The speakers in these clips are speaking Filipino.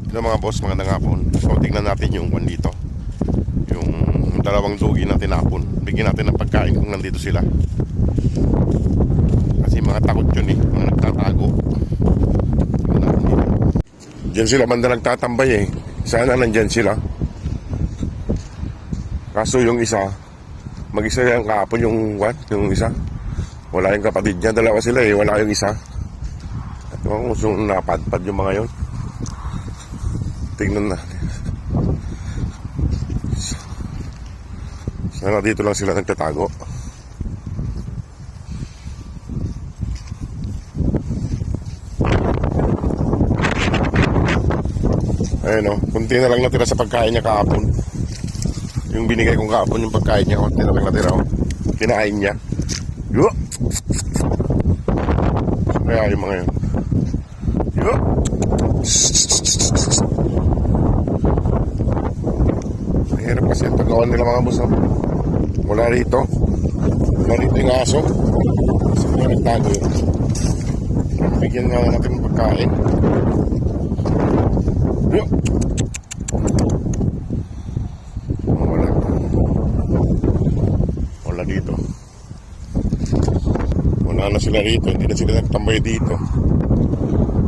Hello mga boss, magandang hapon. So tingnan natin yung one dito, yung dalawang dugi na tinapon. Bigyan natin ng pagkain kung nandito sila. Kasi mga takot yun mga nagtatago. Diyan sila banda nagtatambay Sana nandyan sila. Kaso yung isa, mag-isa yung kahapon yung isa. Wala yung kapatid niya, dalawa sila wala yung isa. At kung napadpad yung mga yon. Tingnan natin. Sana dito lang sila nagtatago. Ayun kunti na lang natira sa pagkain niya kahapon. Yung binigay kong kahapon yung pagkain niya, kunti na lang natira kinain niya. Yo! Kaya yung mga yun. Yo! Mahirap kasi ang paggawan nila mga boss. Wala rito yung aso. Kasi kaya nagtago yun. Bigyan nga natin ng pagkain. Yo! Wala dito. Wala na sila rito. Hindi na sila nagtambay dito.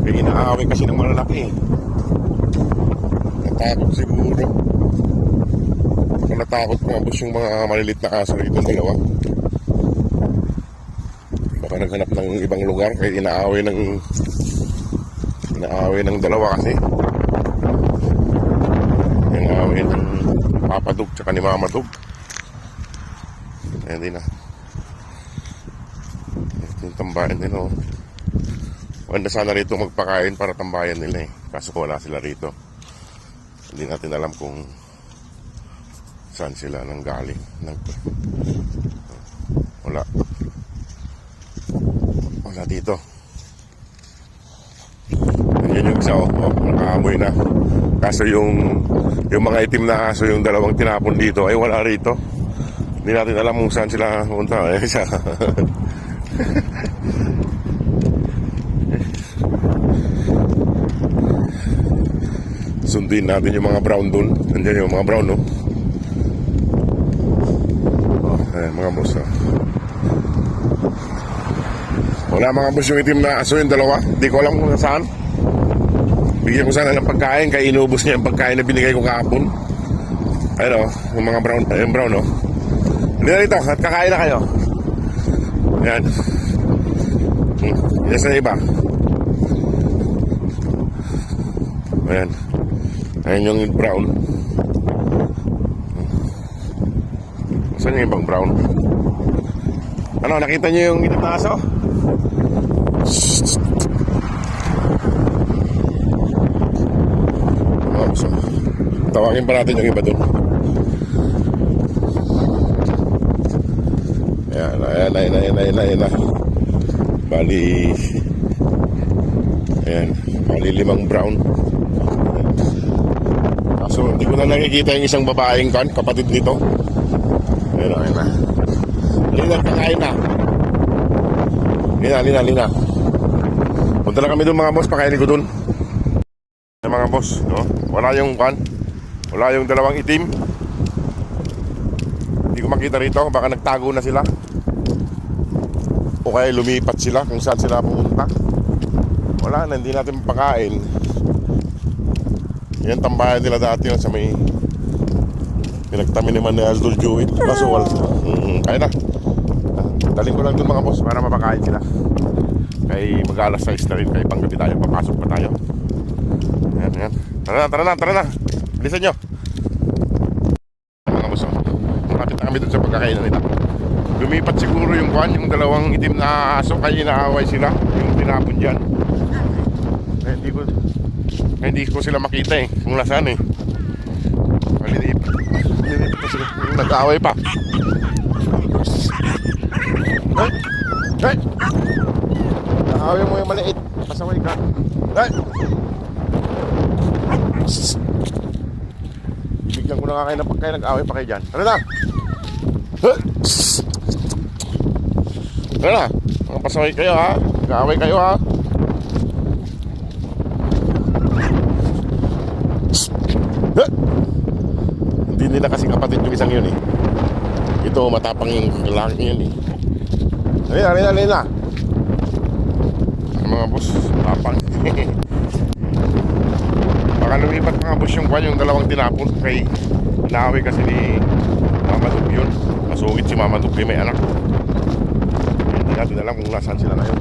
Kaya inaaway kasi ng malalaki. Natakot siguro. Natakot mga boss yung mga malilit na aso rito, dalawa. Baka naghanap ng ibang lugar kaya inaaway ng dalawa kasi. Inaaway ng papadug tsaka ni mamadug. Ayan din ito yung tambayan nila Wanda sana rito magpakain para tambayan nila kaso wala sila rito. Hindi natin alam kung saan sila nanggaling. Wala dito. Yan yung isa nakaamoy na. Kaso yung mga itim na aso, yung dalawang tinapon dito ay wala rito. Hindi natin alam kung saan sila punta Sundin natin yung mga brown dun. Nandiyan yung mga brown Ayan mga boss Wala mga boss yung itim na aso yung dalawa. Di ko alam kung saan. Bigyan ko sana ng pagkain kaya inubos niya yung pagkain na binigay ko kahapon. Ayun yung mga brown. Ayun brown Hindi na rito at kakain na kayo. Ayan Yes na iba. Ayan yung brown. Saan yung ibang brown? Nakita niyo yung itim na aso? Tawagin pa natin yung iba dun. Ayan. Bali 5 brown. So hindi ko na nakikita yung isang babaeng kapatid nito. Ayan na. Lina, kakain na. Lina. Punta na kami dun mga boss, pakainin ko dun. Ayan mga boss, wala yung wala yung dalawang itim. Hindi ko makita rito, baka nagtago na sila. O kaya lumipat sila kung saan sila pumunta. Wala na, hindi natin mapakain. Yan tambayan nila dati sa may pinagtamin naman ni Aldol Jewett. Kaso wala. Kaya na. Daling ko lang dun mga boss para mapakain sila. Kaya mag-alas 6 na rin. Kaya panggabi tayo, papasok pa tayo. Ayan. Tara na. Bilisan nyo. Mga boss malapit na kami dun sa pagkakainan nila. Lumipat siguro yung dalawang itim na aso. Kaya inaaway sila yung tinapon dyan. Kaya hindi ko sila makita kung nasaan malilipat pa sila. Nag-aaway pa. Hey! Nag-aaway mo yung maliit. Pasaway ka. Hey! Bigyan ko na nga kayo ng pagkain. Nag-aaway pa kayo dyan. Ano na? Ano na? Mga pasaway kayo ha. Nag-aaway kayo ha. Hindi nila kasi kapatid yung isang yun eh. Ito matapang yung lalaki yun eh. Alin na. Mga boss, tapang. Baka lumipat mga boss yung dalawang tinapon. Kay inaaway kasi ni Mama Dug yun. Masungit si Mama Dug kay may anak. Hindi natin alam kung nasaan sila ngayon.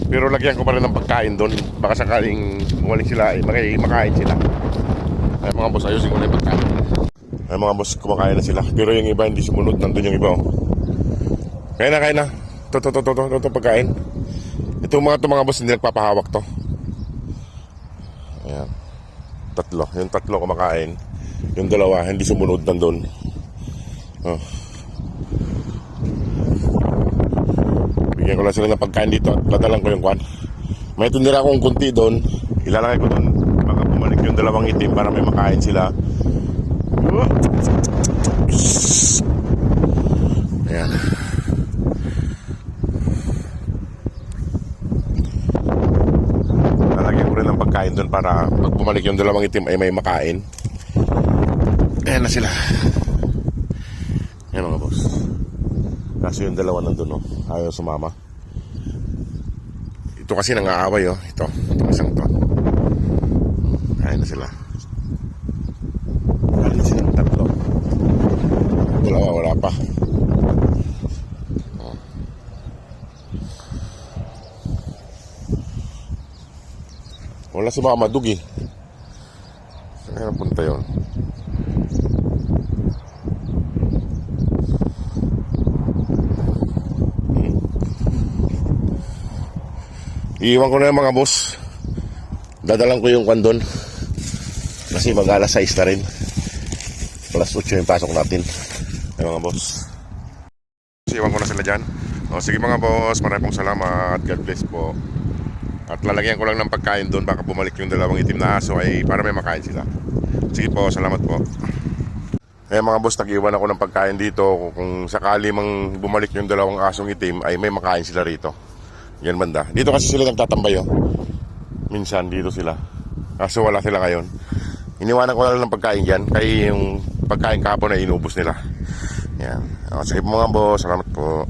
Pero lagyan ko pa rin ng pagkain doon. Baka sakaling bumalik sila, makain sila. Ay mga boss, ayusin ko na yung pagkain. Ay mga boss, kumakain na sila. Pero yung iba hindi sumunod, nandun yung iba oh. Kain na. Ito pagkain. Ito mga boss, hindi nagpapahawak to. Ayan. Yung tatlo kumakain. Yung dalawa, hindi sumunod, nandun. Oh. Bigyan ko lang sila ng pagkain dito at dadalan ko yung kwan. May tundira akong kunti doon. Ilalagay ko doon. Baka bumalik yung dalawang itim para may makain sila. Ayan. Lalagyan ko rin ng pagkain doon para pag bumalik yung dalawang itim ay may makain. Ayan na sila. Ayan mga boss. Kaso yung dalawa nandun oh. Ayaw sumama. Ito kasi nang-aaway oh. Ito isang to. Ayan na sila. Ayan sila ng tatlo. Dalawa wala pa. Wala si Mama Dug eh. Saan napunta yun? Iiwan ko na yung mga boss. Dadalang ko yung kwan doon. Kasi mag-alas 6 na rin. Plus 8 yung pasok natin. Ay mga boss. Iiwan ko na sila dyan. O, sige mga boss, maraming salamat. God bless po. At lalagyan ko lang ng pagkain doon. Baka bumalik yung dalawang itim na aso ay para may makain sila. Sige po, salamat po. Eh mga boss, nag-iwan ako ng pagkain dito. Kung sakali mang bumalik yung dalawang asong itim ay may makain sila rito. Yan banda. Dito kasi sila nagtatambay oh. Minsan dito sila. Kaso wala sila ngayon. Iniwanan ko na lang ng pagkain dyan. Kaya yung pagkain kahapon ay inubos nila. Yan. O, sige po mga boss. Salamat po.